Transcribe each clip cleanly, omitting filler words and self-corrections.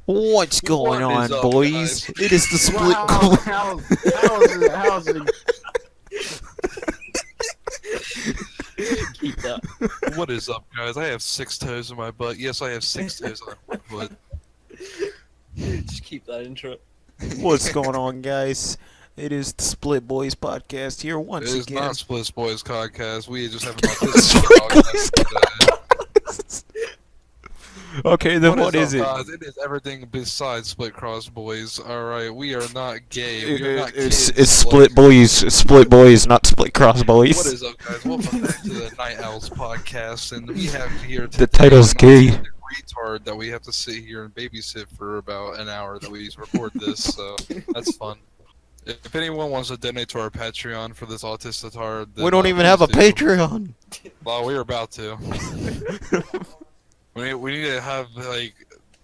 What's going What is on, up, boys? guys? It is the split Wow, how's it? Keep that. What is up, guys? I have 6 toes in my butt. Yes, I have 6 toes on my foot. Just keep that intro. What's going on, guys? It is the Split Boys podcast here It once is again. not Split Boys podcast. We just have an autistic podcast today. Okay, then what is up, it? guys? It is everything besides Split Cross Boys. Alright, we are not gay. We are not It's kids. Split Boys. It's Split Boys, not Split Cross Boys. What is up, guys? Welcome back to the Night Owls podcast, and we have here today The title's an gay. autistic retard that we have to sit here and babysit for about an hour that we record this, so that's fun. If anyone wants to donate to our Patreon for this autistic retard, then, We don't even have a please do. Patreon. Well, we're about to. we need to have like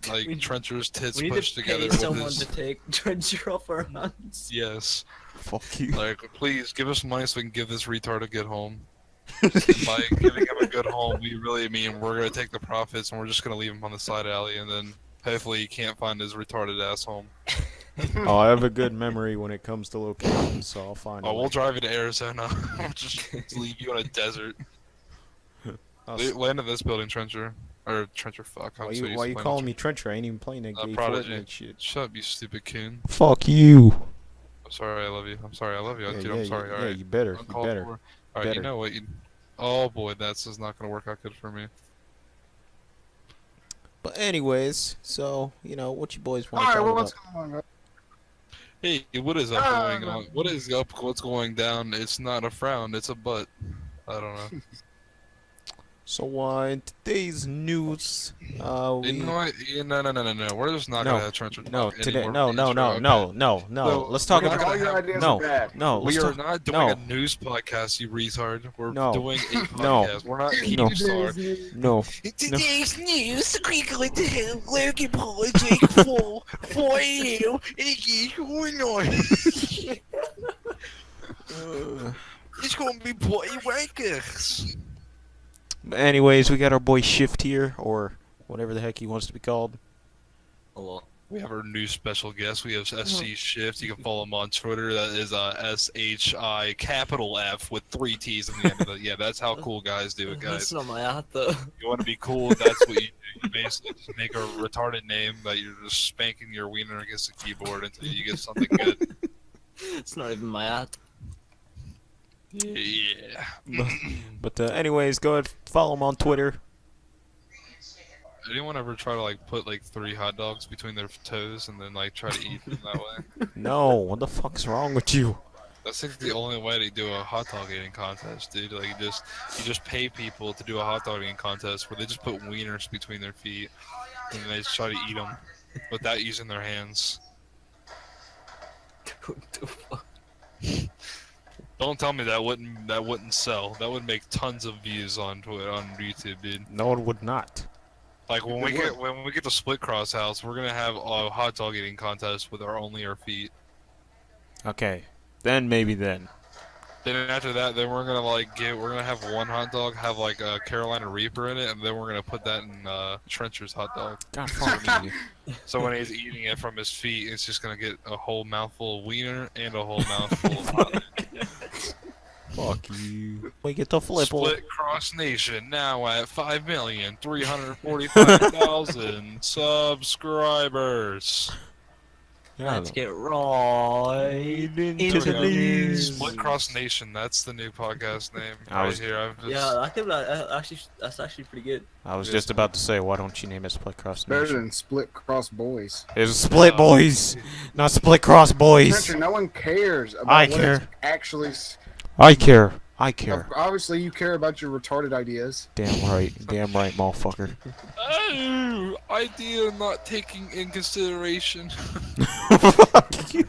Trencher's tits We need pushed to together pay with someone his. to take Trencher off our hands. Yes. Fuck you. Like, please give us money so we can give this retard a good home. By giving him a good home, we really mean we're gonna take the profits and we're just gonna leave him on the side alley, and then hopefully he can't find his retarded ass home. Oh, I have a good memory when it comes to locations, so I'll find Oh, a we'll way. drive you to Arizona. We'll just leave you in a desert. I'll Land in this building, Trencher. Or Trencher, fuck. Why you calling me Trencher? I ain't even playing that gay Prodigy. Fortnite shit. Shut up, you stupid coon. Fuck you. I'm sorry, I love you. I'm sorry, I love you. Yeah, Dude, yeah, I'm sorry, yeah, alright. you better. You Uncalled better. for. Alright, you better. know what? Oh boy, that's just not gonna work out good for me. But anyways, so you know what you boys want All to right, talk well, about? what's going on, guys? Hey, what is up going no. on? What is up? What's going down? It's not a frown, it's a butt. I don't know. So in today's news, we You know what? Yeah, no. We're just not No, gonna have Trencher no talk today anymore no for the intro, okay? no. So, Let's talk we're not about All gonna your have- ideas no, are bad. no. We Let's are talk, not doing no. a news podcast, you retard. We're No. doing a No. podcast. We're not No. Keemstar. no. In today's news, we're going to have Logan Project for you. It's going on. It's going to be boy wankers. Anyways, we got our boy Shift here, or whatever the heck he wants to be called. Hello. We have our new special guest. We have SC ShiFttt. You can follow him on Twitter. That is SHI capital F with 3 T's in the end of it. Yeah, that's how cool guys do it, That's guys. not my hat though. You want to be cool, that's what you do. You basically just make a retarded name that you're just spanking your wiener against the keyboard until you get something good. It's not even my hat. Yeah. But anyways, go ahead, follow him on Twitter. Anyone ever try to like put like 3 hot dogs between their toes and then like try to eat them that way? No, what the fuck's wrong with you? That's like the only way to do a hot dog eating contest, dude. Like you just pay people to do a hot dog eating contest where they just put wieners between their feet and they just try to eat them without using their hands. What the fuck? Don't tell me that wouldn't sell. That would make tons of views on YouTube, dude. No, it would not. Like when we get to Split Cross House, we're gonna have a hot dog eating contest with only our feet. Okay, then maybe then. Then after that, then we're gonna have one hot dog have like a Carolina Reaper in it, and then we're gonna put that in Trencher's hot dog. God fuck you. So when he's eating it from his feet, it's just gonna get a whole mouthful of wiener and a whole mouthful of hot dog. Fuck you. We get the flip. Split Cross Nation now at 5,345,000 subscribers. Yeah, Let's get right into the news. Split Cross Nation, that's the new podcast name I right was- here. I've just, Yeah, I think that's actually pretty good. I was just about to say, why don't you name it Split Cross Better Nation? than Split Cross Boys. It's Split Boys, not Split Cross Boys. Trencher, no one cares about I what care. it's actually. I care. I care. Obviously, you care about your retarded ideas. Damn right, motherfucker. oh, idea not taking in consideration. Fuck you.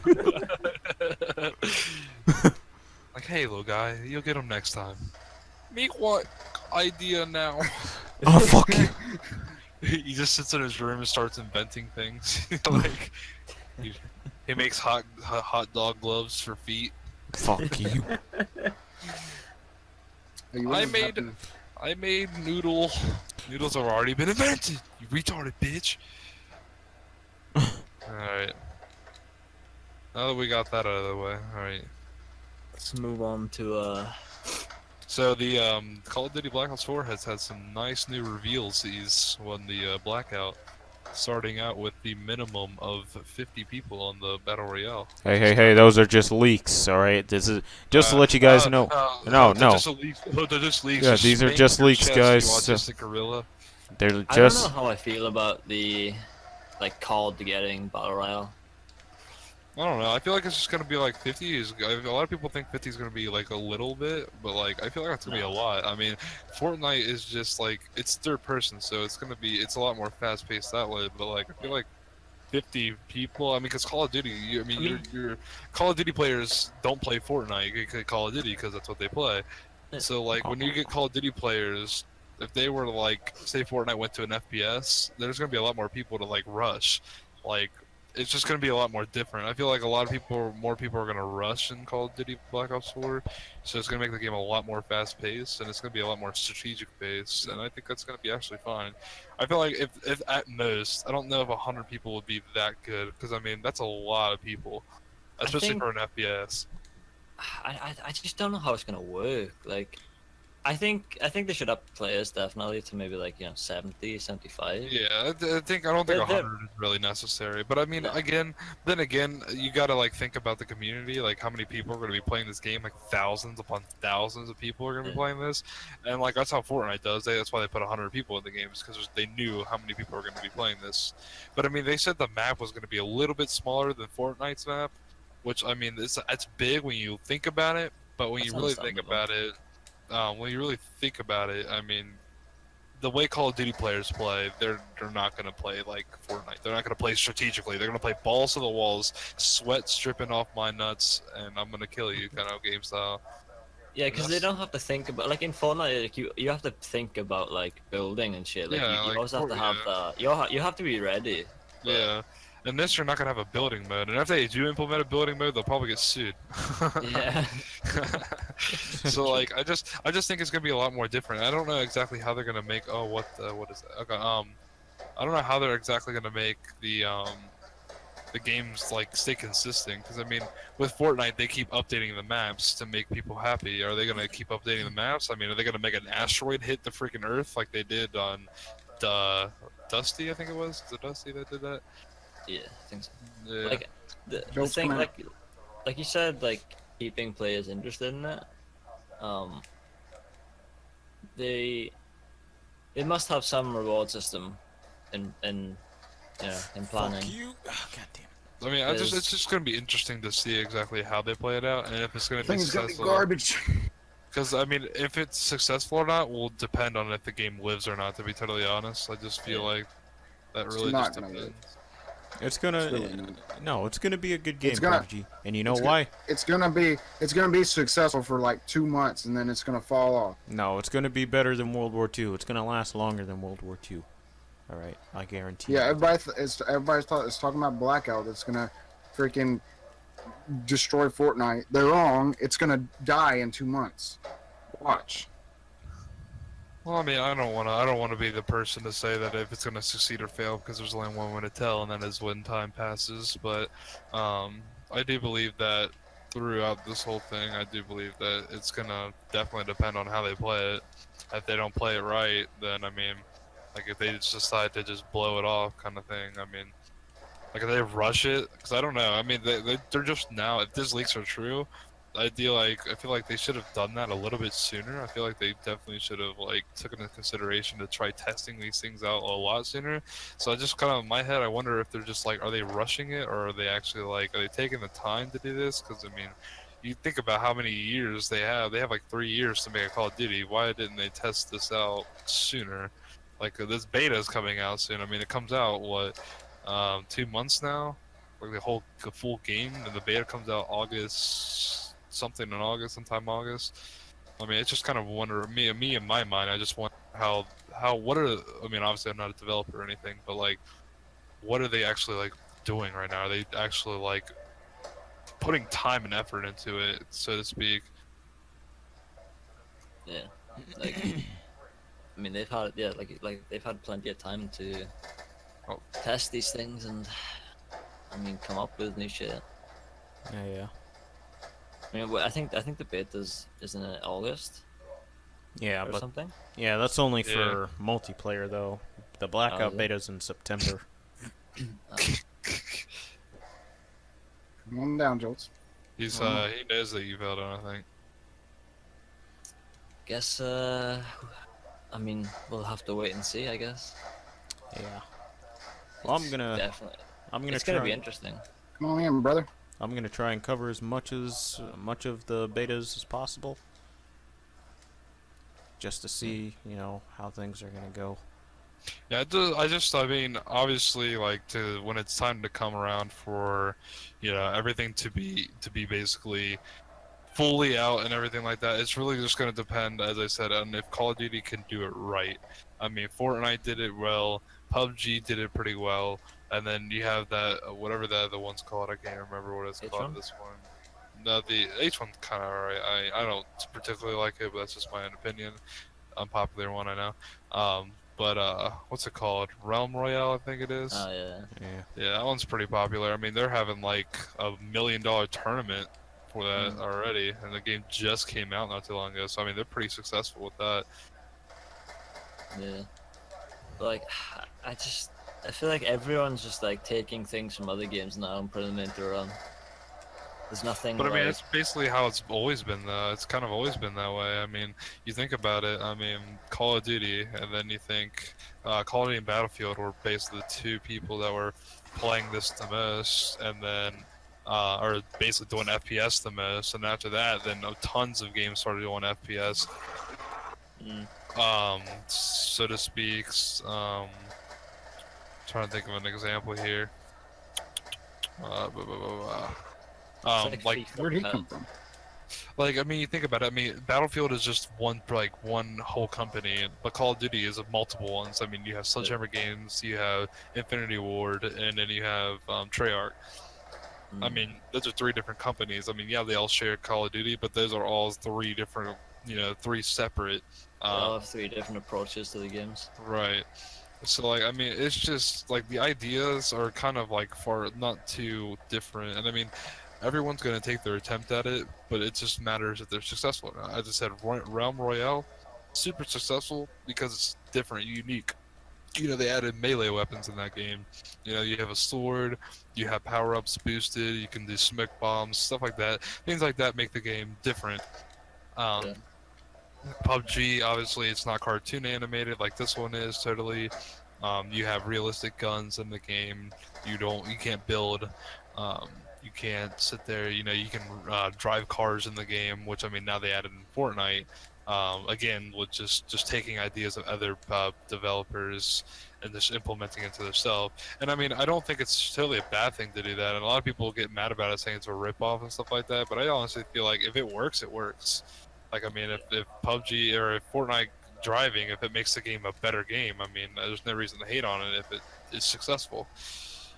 Like, hey, little guy, you'll get him next time. Me what? Idea now. Oh fuck you. He just sits in his room and starts inventing things. Like, he makes hot dog gloves for feet. Fuck you. I made noodles have already been invented. You retarded bitch. Now that we got that out of the way, all right. Let's move on to So the Call of Duty Black Ops 4 has had some nice new reveals. These won the Blackout, starting out with the minimum of 50 people on the battle royale. Hey, those are just leaks, alright? This is just to let you guys know. No. They're just leaks. They're just leaks. Yeah, Just these are spank just your leaks, chest, guys, You so- autistic gorilla. They're I don't know just. how I feel about the COD getting battle royale. I don't know. I feel like it's just gonna be like 50. A lot of people think 50 is gonna be like a little bit, but like I feel like it's gonna be a lot. I mean, Fortnite is just like it's third person, so it's a lot more fast paced that way. But like I feel like 50 people. I mean, because Call of Duty. Your Call of Duty players don't play Fortnite. You play Call of Duty because that's what they play. So like when you get Call of Duty players, if they were to like say Fortnite went to an FPS, there's gonna be a lot more people to like rush. Like it's just gonna be a lot more different. I feel like more people are gonna rush in Call of Duty Black Ops 4, so it's gonna make the game a lot more fast paced and it's gonna be a lot more strategic based, and I think that's gonna be actually fine. I feel like if at most, I don't know if 100 people would be that good, because I mean that's a lot of people, especially think- for an FPS. I just don't know how it's gonna work. Like, I think they should up players definitely to maybe like 70, 75. Yeah, I don't think 100 is really necessary. But I mean, then again, you gotta like think about the community, like how many people are gonna be playing this game. Like thousands upon thousands of people are gonna be playing this, and like that's how Fortnite does. That's why they put 100 people in the games, because they knew how many people are gonna be playing this. But I mean, they said the map was gonna be a little bit smaller than Fortnite's map, which I mean, it's big when you think about it. But when That's you really think understandable. about it. When you really think about it, I mean, the way Call of Duty players play, they're not gonna play like Fortnite. They're not gonna play strategically. They're gonna play balls to the walls, sweat stripping off my nuts, and I'm gonna kill you kind of game style. Yeah, because they don't have to think about like in Fortnite, like you have to think about like building and shit. Like Yeah, you like, always have to have you have to be ready. But- Yeah. And this, you're not gonna have a building mode, and if they do implement a building mode, they'll probably get sued. Yeah. So like, I just think it's gonna be a lot more different. I don't know exactly how they're gonna make. Oh, what is that? Okay, I don't know how they're exactly gonna make the games like stay consistent. Because I mean, with Fortnite, they keep updating the maps to make people happy. Are they gonna keep updating the maps? I mean, are they gonna make an asteroid hit the freaking Earth like they did on Dusty? I think it was. Is it Dusty that did that? Yeah, I think so. Yeah. Like the Jokes thing, come out. like you said, like keeping players interested in it. They must have some reward system in in planning. Fuck you. Oh, God damn it. I mean, Is- it's just gonna be interesting to see exactly how they play it out, and if it's gonna I be think it's gonna be successful. garbage. Because I mean, if it's successful or not will depend on if the game lives or not. To be totally honest, I just feel like that It's really not just gonna depends. It's gonna. It's really not. No, it's gonna be a good game, It's gonna- PUBG. And you know it's why? It's gonna be successful for like 2 months, and then it's gonna fall off. No, it's gonna be better than World War II. It's gonna last longer than World War II. All right, I guarantee. Yeah, you. everybody's talking about Blackout. It's gonna freaking destroy Fortnite. They're wrong. It's gonna die in 2 months. Watch. Well, I mean, I don't want to be the person to say that if it's gonna succeed or fail, because there's only one way to tell, and that is when time passes. But I do believe that throughout this whole thing, I do believe that it's gonna definitely depend on how they play it. If they don't play it right, then I mean, like if they just decide to just blow it off, kind of thing. I mean, like if they rush it, because I don't know. I mean, they're just now. If these leaks are true, I feel like they should have done that a little bit sooner. I feel like they definitely should have like took into consideration to try testing these things out a lot sooner. So I just kind of in my head, I wonder if they're just like, are they rushing it, or are they actually like, are they taking the time to do this? Because I mean, you think about how many years they have. They have like 3 years to make a Call of Duty. Why didn't they test this out sooner? Like this beta is coming out soon. I mean, it comes out what 2 months now, like the full game, and the beta comes out sometime August. I mean, it's just kind of wonder me in my mind. I just wonder what are I mean, obviously I'm not a developer or anything, but like, what are they actually like doing right now? Are they actually like putting time and effort into it, so to speak? Yeah, like I mean they've had like they've had plenty of time to Oh. test these things and I mean come up with new shit. Yeah. I mean, I think the beta's isn't it August Yeah, or but something? yeah, that's only Yeah. for multiplayer though. The Oh, blackout is it? beta's in September. Come on down, Jolts. He's Oh. he knows that you failed on, I think. Guess I mean, we'll have to wait and see, I guess. Yeah. Well, I'm It's gonna definitely. It's try. gonna be interesting. Come on in, brother. I'm gonna try and cover as much of the betas as possible, just to see, how things are gonna go. Yeah, I mean, obviously, like, when it's time to come around for, everything to be basically fully out and everything like that, it's really just going to depend, as I said, on if Call of Duty can do it right. I mean, Fortnite did it well, PUBG did it pretty well, and then you have that, whatever the other one's called, I can't remember what it's called H1? this one. No, the H1's kind of alright. I don't particularly like it, but that's just my own opinion. Unpopular one, I know. But what's it called? Realm Royale, I think it is. Oh yeah. Yeah. Yeah, that one's pretty popular. I mean, they're having like a $1 million tournament for that already, and the game just came out not too long ago. So I mean, they're pretty successful with that. Yeah. But, like, I feel like everyone's just like taking things from other games now and putting them into their own. There's nothing. But I mean, like, it's basically how it's always been, though. It's kind of always been that way. I mean, you think about it. I mean, Call of Duty, and then you think Call of Duty and Battlefield were basically the two people that were playing this the most, and then or basically doing FPS the most. And after that, then tons of games started doing FPS. So to speak. Trying to think of an example here. Like FIFA Where'd he had- come from? Like, I mean, you think about it. I mean, Battlefield is just one whole company, but Call of Duty is multiple ones. I mean, you have Sledgehammer Games, you have Infinity Ward, and then you have Treyarch. I mean, those are three different companies. I mean, yeah, they all share Call of Duty, but those are all three different, three separate. They all have three different approaches to the games. Right. So, like, I mean, it's just like the ideas are kind of like not too different, and I mean, everyone's going to take their attempt at it, but it just matters if they're successful or not. As I said, Realm Royale, super successful because it's different, unique. They added melee weapons in that game. You have a sword, you have power-ups boosted, you can do smoke bombs, stuff like that. Things like that make the game different. PUBG, obviously, it's not cartoon animated like this one is totally. You have realistic guns in the game. You can't build. You can't sit there. You can drive cars in the game, which I mean now they added in Fortnite. Again, with just taking ideas of other developers and just implementing it to themselves. And I mean, I don't think it's totally a bad thing to do that. And a lot of people get mad about it, saying it's a ripoff and stuff like that. But I honestly feel like if it works, it works. Like, I mean, if PUBG or if Fortnite driving, if it makes the game a better game, I mean, there's no reason to hate on it if it is successful.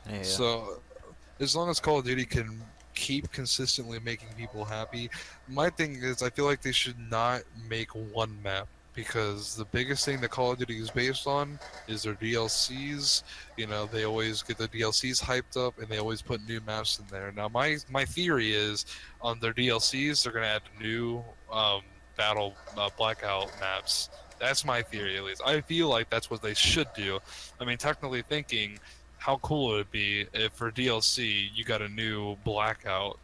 Yeah. So, as long as Call of Duty can keep consistently making people happy, my thing is I feel like they should not make one map, because the biggest thing that Call of Duty is based on is their DLCs. They always get the DLCs hyped up, and they always put new maps in there. Now, my theory is on their DLCs, they're going to add new battle blackout maps. That's my theory, at least. I feel like that's what they should do. I mean, technically thinking, how cool would it be if for DLC you got a new blackout?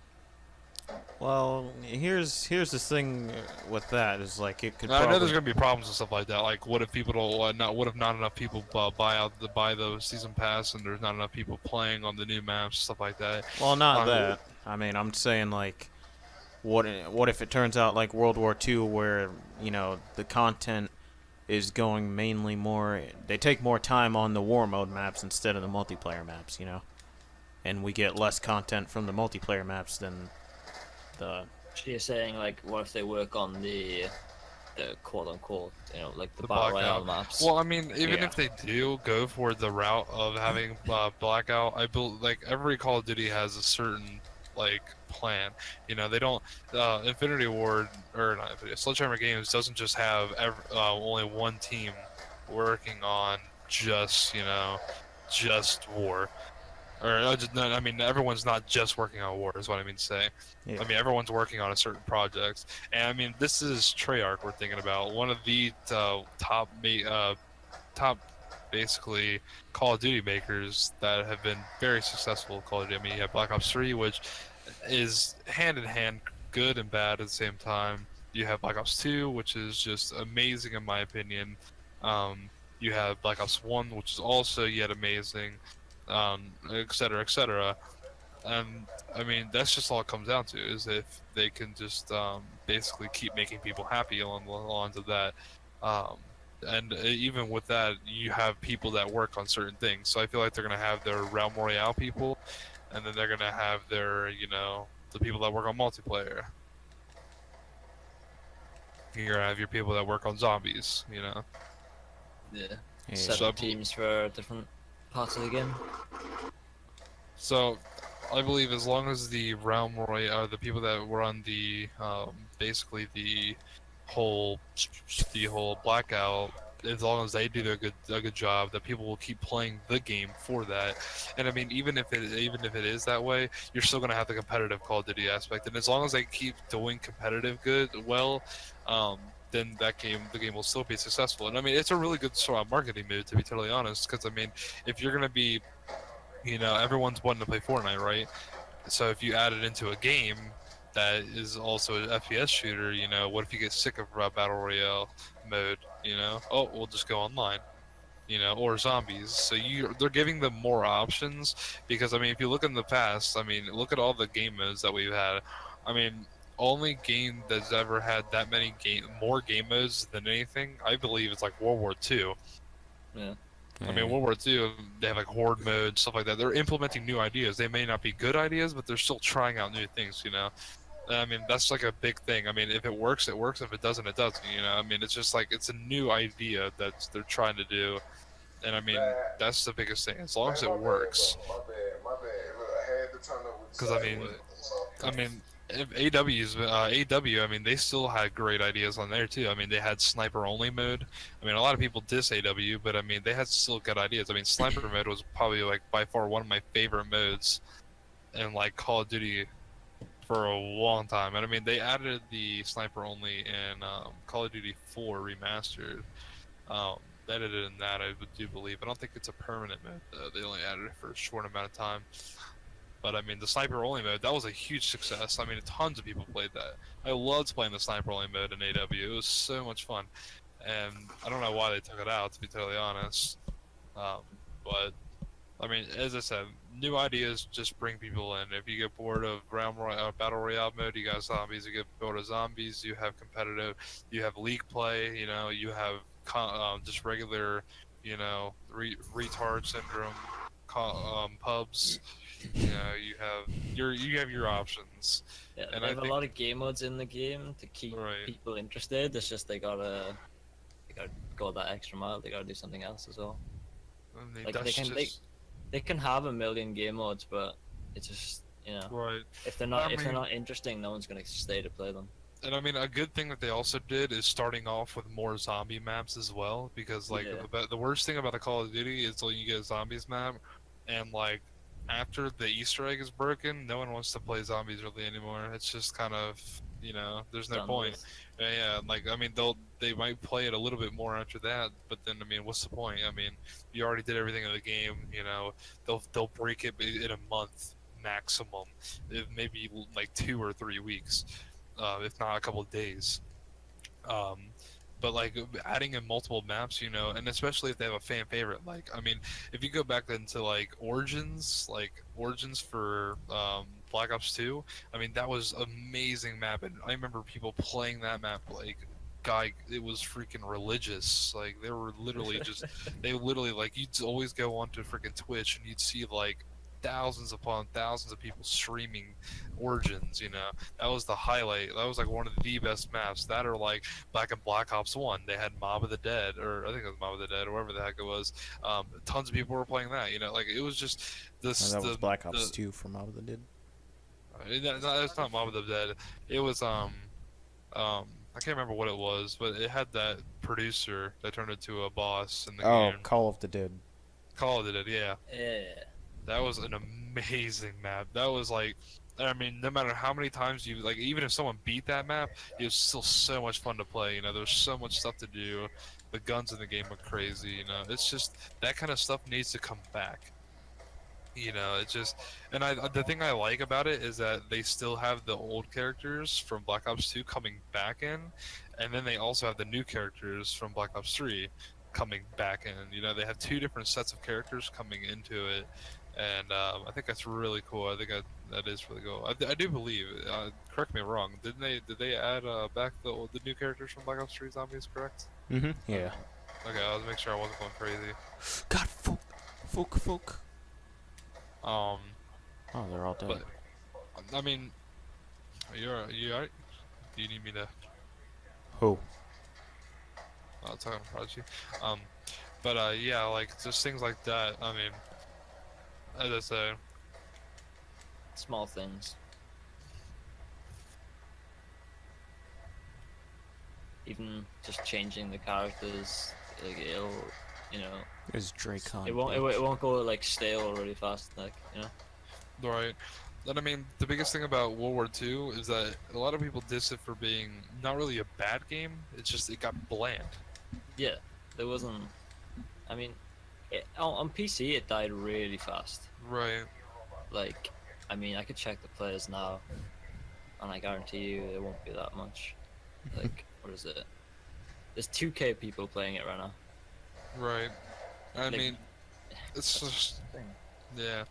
Well, here's the thing with that is like it could. I know there's Probably, gonna be problems and stuff like that. Like, what if people don't what if not enough people buy the season pass, and there's not enough people playing on the new maps, stuff like that. well, not that. I mean, I'm saying like, what if it turns out like World War II, where the content is going mainly more. They take more time on the war mode maps instead of the multiplayer maps, and we get less content from the multiplayer maps than the. So you're saying, like, what if they work on the quote unquote, like the The battle blackout. royale maps? Well, I mean, even Yeah. if they do go for the route of having blackout, I believe like every Call of Duty has a certain plan. They don't. Infinity Ward or not Infinity, Sledgehammer Games doesn't just have only one team working on just war. or I mean, everyone's not just working on war, is what I mean to say. Yeah. I mean, everyone's working on a certain project, and I mean, this is Treyarch we're thinking about, one of the top basically Call of Duty makers that have been very successful with Call of Duty. I mean, you have Black Ops 3, which is hand in hand good and bad at the same time. You have Black Ops 2, which is just amazing in my opinion. You have Black Ops 1, which is also yet amazing, et cetera, et cetera. And I mean, that's just all it comes down to, is if they can just basically keep making people happy along the lines of that. Um, and even with that, you have people that work on certain things. So I feel like they're going to have their Realm Royale people, and then they're going to have their, the people that work on multiplayer. You're going to have your people that work on zombies, Yeah. Yeah. Set So- up teams for different parts of the game. So, I believe as long as the Realm Royale, the people that were on the, basically the whole Blackout, as long as they do a good job, that people will keep playing the game for that. And I mean, even if it is that way, you're still gonna have the competitive Call of Duty aspect. And as long as they keep doing competitive then the game will still be successful. And I mean, it's a really good sort of marketing move, to be totally honest. Because I mean, if you're gonna be everyone's wanting to play Fortnite, right? So if you add it into a game that is also an FPS shooter, what if you get sick of Battle Royale mode? Oh, we'll just go online, or zombies. So they're giving them more options because, I mean, if you look in the past, I mean, look at all the game modes that we've had. I mean, only game that's ever had that many more game modes than anything, I believe, is like World War II. Yeah. I mean, World War II, they have like horde mode, stuff like that. They're implementing new ideas. They may not be good ideas, but they're still trying out new things, And I mean, that's like a big thing. I mean, if it works, it works. If it doesn't, it doesn't, I mean, it's just like, it's a new idea that they're trying to do. And I mean, that's the biggest thing. As long as it works. Because I mean, if AW, I mean, they still had great ideas on there too. I mean, they had sniper only mode. I mean, a lot of people diss AW, but I mean, they had still good ideas. I mean, sniper mode was probably like by far one of my favorite modes in like Call of Duty for a long time. And I mean, they added the sniper only in Call of Duty 4 remastered. They added it in that, I do believe. I don't think it's a permanent mode though. They only added it for a short amount of time. But I mean, the sniper only mode, that was a huge success. I mean, tons of people played that. I loved playing the sniper only mode in AW. It was so much fun. And I don't know why they took it out, to be totally honest. But I mean, as I said, new ideas just bring people in. If you get bored of Battle Royale mode, you got zombies. You get bored of zombies, you have competitive. You have league play. You have just regular, retard syndrome, pubs. You have your options. Yeah, And they I have a think- lot of game modes in the game to keep Right. people interested. It's just they gotta go that extra mile. They gotta do something else as well. And Like that's just- they can have a million game modes, but it's just right. if they're not interesting, no one's gonna stay to play them. And I mean, a good thing that they also did is starting off with more zombie maps as well, because like Yeah. the worst thing about the Call of Duty is when you get a zombies map, and like after the Easter egg is broken, no one wants to play zombies really anymore. It's just kind of there's no Done point. with. Yeah, like I mean, they might play it a little bit more after that, but then I mean, what's the point? I mean, you already did everything in the game. They'll break it in a month maximum, maybe like 2 or 3 weeks, if not a couple of days. But like adding in multiple maps, and especially if they have a fan favorite, like I mean, if you go back into like Origins for Black Ops 2, I mean that was amazing map, and I remember people playing that map like, it was freaking religious. Like they were literally like you'd always go onto freaking Twitch and you'd see like thousands upon thousands of people streaming Origins. That was the highlight. That was like one of the best maps. That or like back in Black Ops 1, they had Mob of the Dead, or I think it was Mob of the Dead, or whatever the heck it was. Tons of people were playing that. Like it was just this. that was Black Ops 2 from Mob of the Dead. It's not Mob of the Dead. It was I can't remember what it was, but it had that producer that turned into a boss in the game. Call of the Dead. Call of the Dead, yeah. Yeah. That was an amazing map. That was like, I mean, no matter how many times you like, even if someone beat that map, it was still so much fun to play. You know, there's so much stuff to do. The guns in the game look crazy. You know, it's just that kind of stuff needs to come back. You know, it's just, and the thing I like about it is that they still have the old characters from Black Ops 2 coming back in, and then they also have the new characters from Black Ops 3 coming back in. You know, they have two different sets of characters coming into it, and I think that's really cool. I think that is really cool. I do believe, correct me if I'm wrong, did they add back the new characters from Black Ops 3 zombies? Correct? Yeah. Okay, I was making sure I wasn't going crazy. God, folk. Um, Oh, they're all dead. but I mean, you alright? Do you need me to? Who? I'll talk about Prodigy. But yeah, like just things like that. I mean, as I say, Small things. Even just changing the characters, like it'll, you know, Is Dracon? it won't go like stale really fast, like, you know. right. And I mean, the biggest thing about World War II is that a lot of people diss it for being not really a bad game. It's just it got bland. Yeah, there wasn't. I mean, on PC it died really fast. Right. Like, I mean, I could check the players now, and I guarantee you it won't be that much. Like, what is it? There's 2K people playing it right now. Right. I Like, mean, it's that's just the thing. yeah.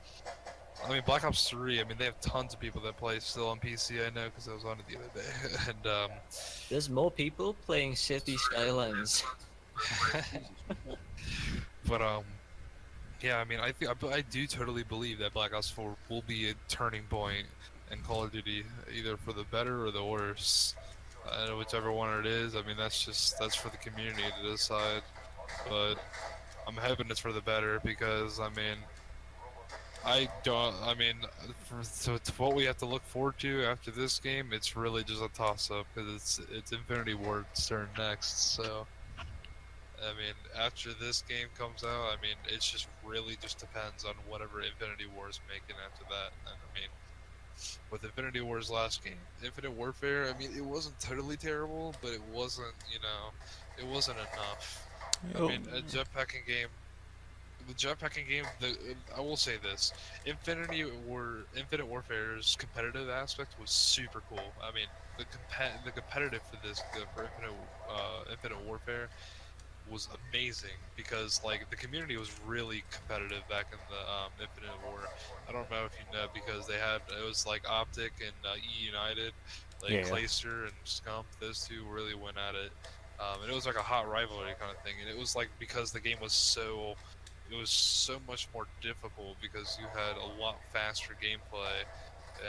I mean, Black Ops 3. I mean, they have tons of people that play still on PC. I know because I was on it the other day, and There's more people playing City Skylines. but yeah, I mean, I do totally believe that Black Ops 4 will be a turning point in Call of Duty, either for the better or the worse. Whichever one it is, I mean, that's for the community to decide. But I'm hoping it's for the better because I mean, to what we have to look forward to after this game, it's really just a toss-up because it's Infinity Ward's turn next. So. I mean, after this game comes out, I mean, it's just really just depends on whatever Infinity War's making after that. And I mean, with Infinity War's last game, Infinite Warfare, I mean, it wasn't totally terrible, but it wasn't, you know, it wasn't enough. I mean, a jetpacking game, I will say this, Infinite Warfare's competitive aspect was super cool. I mean, the competitive for Infinite Warfare was amazing because like the community was really competitive back in the Infinite War. I don't know if you know because it was like Optic and E United, like Yeah. Clayster and Scump. Those two really went at it, and it was like a hot rivalry kind of thing. And it was like because the game was so much more difficult because you had a lot faster gameplay.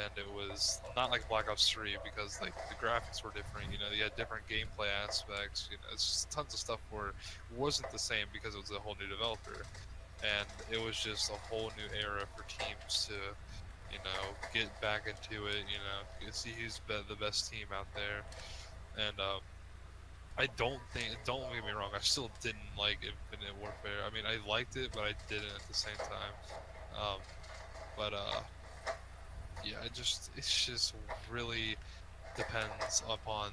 And it was not like Black Ops 3 because like the graphics were different. You know, you had different gameplay aspects. You know, it's just tons of stuff where it wasn't the same because it was a whole new developer, and it was just a whole new era for teams to, you know, get back into it. You know, see who's the best team out there. And don't get me wrong, I still didn't like Infinite Warfare. I mean, I liked it, but I didn't at the same time. But yeah, it's just really depends upon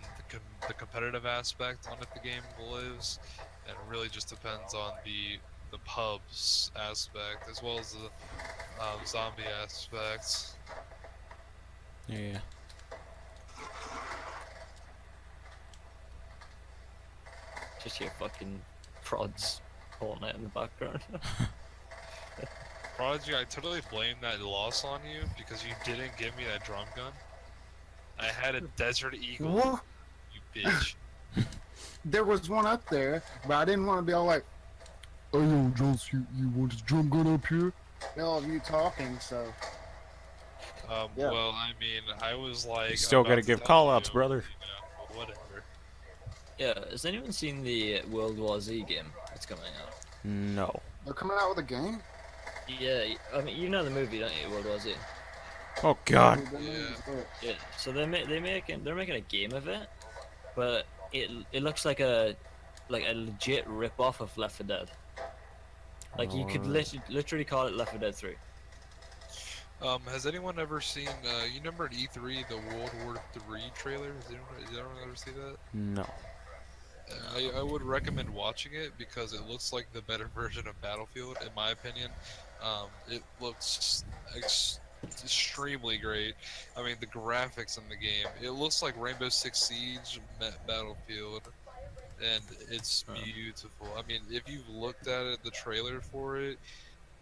the competitive aspect on if the game lives, and really just depends on the pubs aspect as well as the zombie aspects. Yeah. Just your fucking prods pulling it in the background. Prodigy, I totally blame that loss on you because you didn't give me that drum gun. I had a Desert Eagle, What? you bitch. There was one up there, but I didn't want to be all like, "Oh, yo, Jones, you want this drum gun up here?" All of you talking, so Yeah. Well, I mean, I was like, You still about gotta to give tell call-outs, you, brother. You know, but whatever. Yeah, has anyone seen the World War Z game that's coming out? No. they're coming out with a game. Yeah, I mean, you know the movie, don't you, World War Z? Oh God. Yeah, so they're making a game of it, but it looks like a legit rip off of Left 4 Dead. Like you could Alright. literally call it Left 4 Dead 3. Has anyone ever seen? You remember at E3 the World War III trailer? Has anyone ever see that? No. I would recommend watching it because it looks like the better version of Battlefield, in my opinion. It looks extremely great. I mean, the graphics in the game. It looks like Rainbow Six Siege met Battlefield, and it's beautiful. I mean, if you've looked at it, the trailer for it,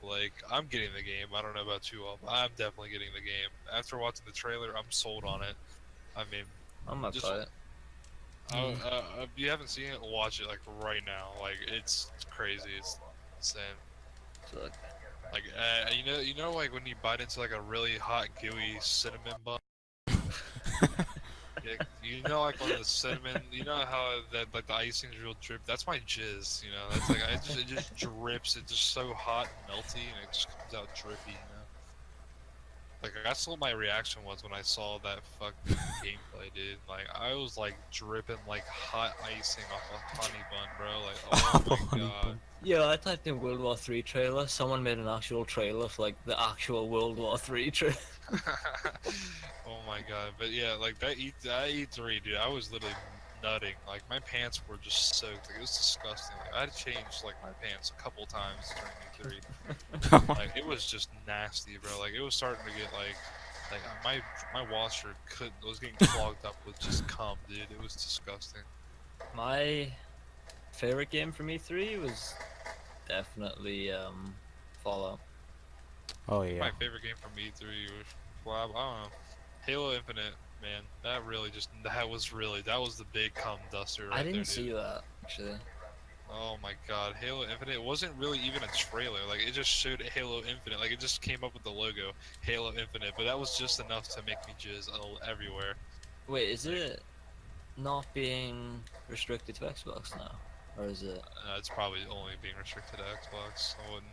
like, I'm getting the game. I don't know about you all, but I'm definitely getting the game. After watching the trailer, I'm sold on it. I mean, I might just buy it. if you haven't seen it, watch it like right now. Like it's crazy. It's insane. So, Like you know, like when you bite into like a really hot, gooey cinnamon bun. Yeah, you know, like on the cinnamon, you know how that like the icing's real drip. That's my jizz. You know, that's like it just drips. It's just so hot and melty, and it just comes out drippy. You know. Like that's what my reaction was when I saw that fucking gameplay, dude. Like I was like dripping like hot icing off a honey bun, bro. Like oh my god. yeah, I typed in World War 3 trailer. Someone made an actual trailer for like the actual World War 3 trailer. Oh my god. But yeah, like that E3, dude. I was literally nutting. Like my pants were just soaked. Like it was disgusting. Like I had to change like my pants a couple times during E3. Like it was just nasty, bro. Like it was starting to get like my washer was getting clogged up with just cum, dude. It was disgusting. My favorite game from E3 was definitely Fallout. Oh yeah. My favorite game from E3 was, well, I don't know, Halo Infinite. Man, that was the big cum duster right I didn't there, see dude. that actually. Oh my god, Halo Infinite wasn't really even a trailer. Like it just showed Halo Infinite. Like it just came up with the logo, Halo Infinite. But that was just enough to make me jizz everywhere. Wait, is it not being restricted to Xbox now, or is it? It's probably only being restricted to Xbox. I wouldn't.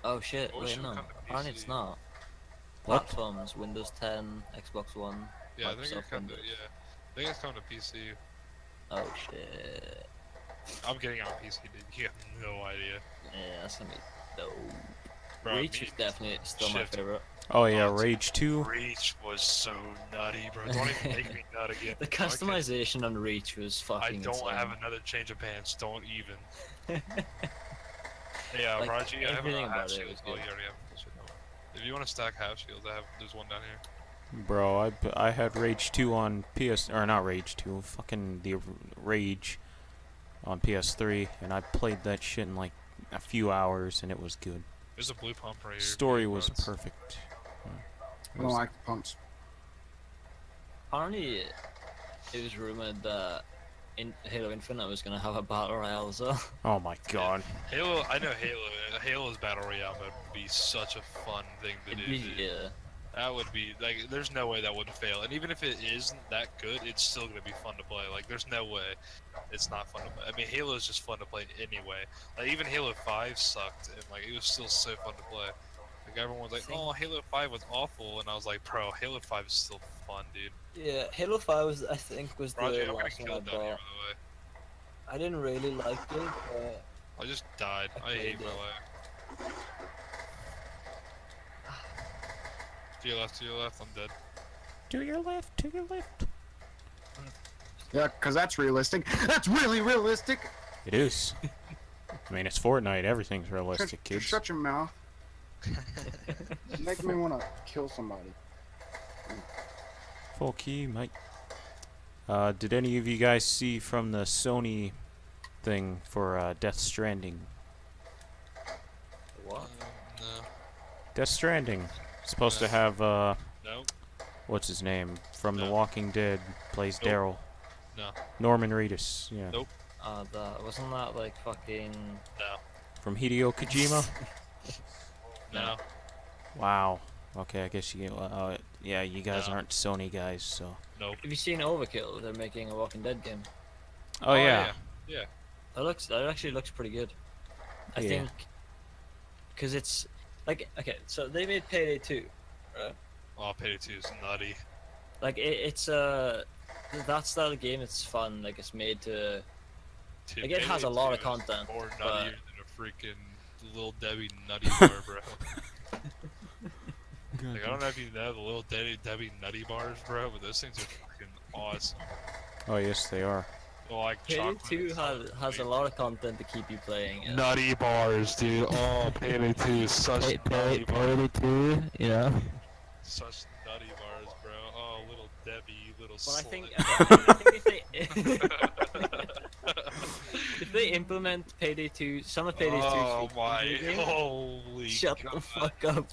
Oh shit! Oh, it Wait, should no. come to Apparently it's PC. not. What? Platforms: Windows 10, Xbox One, Yeah, I think Microsoft it's coming. Windows. Yeah, I think it's coming to PC. Oh shit! I'm getting on PC, dude. You have no idea. Yeah, that's gonna be dope. Bro, Reach me- is definitely still my Shift. favorite. Oh yeah, Oh, Rage 2. Reach was so nutty, bro. Don't even make me nut again. The I can't- customization on Reach was I fucking don't insane. have another change of pants. Don't even. Yeah, Like, Raji, I have a everything half about it shield. was Oh, you good. already have a shield. If you want to stack half shields, there's one down here. Bro, I had Rage 2 on PS, or not Rage 2, fucking the Rage on PS3, and I played that shit in like a few hours, and it was good. There's a blue pump right here. Story was Buds. perfect. I don't like the pumps. Apparently, it was rumored that Halo Infinite was gonna have a battle royale as well. Oh my god. Halo, I know Halo's battle royale mode would be such a fun thing to It'd do. be, Dude. yeah. That would be like, there's no way that would fail. And even if it isn't that good, it's still gonna be fun to play. Like, there's no way it's not fun to play. I mean, Halo is just fun to play anyway. Like, even Halo 5 sucked, and like it was still so fun to play. Like everyone was like, "Oh, Halo 5 was awful," and I was like, "Bro, Halo 5 is still fun, dude." Yeah, Halo 5 was, I think, was the Roger, I'm gonna last one kill I down here, by bought. the way. I didn't really like it, but I just died. I I hate played my it. life. To your left, I'm dead. To your left, to your left. Yeah, because that's realistic. That's really realistic. It is. I mean, it's Fortnite. Everything's realistic, Just kids. shut your mouth. Make me want to kill somebody. Full key, mate. Did any of you guys see from the Sony thing for Death Stranding? what? No. Death Stranding. Supposed to No. have Nope. what's his name from The No. Walking Dead, plays Nope. Daryl. No. Norman Reedus, yeah. Nope. Wasn't that like fucking? No. From Hideo Kojima. No. Wow. Okay, I guess you. Yeah, you guys No. aren't Sony guys, so. Nope. Have you seen Overkill? They're making a Walking Dead game. Oh, yeah. Yeah. That actually looks pretty good. I Yeah. think, because it's like, okay, so they made Payday 2, right? Oh, Payday 2 is nutty. Like it's that style of game. It's fun. Like it's made to. Dude, Like, it has Payday a lot 2 of is content, More but- nuttier than a freaking Little Debbie nutty bar, bro. Like, I don't know if you know the little Debbie Nutty Bars, bro, but those things are fucking awesome. Oh yes, they are. They're like Payday chocolate 2 and has a lot of content to keep you playing. Nutty Bars, dude. Oh, Payday 2 is such nutty bars. 2, you know? Such nutty bars, bro. Oh, little Debbie, little Well, I slut. think if they implement Payday 2, some of Payday 2's Oh features my, in the game, holy shut God. the fuck up.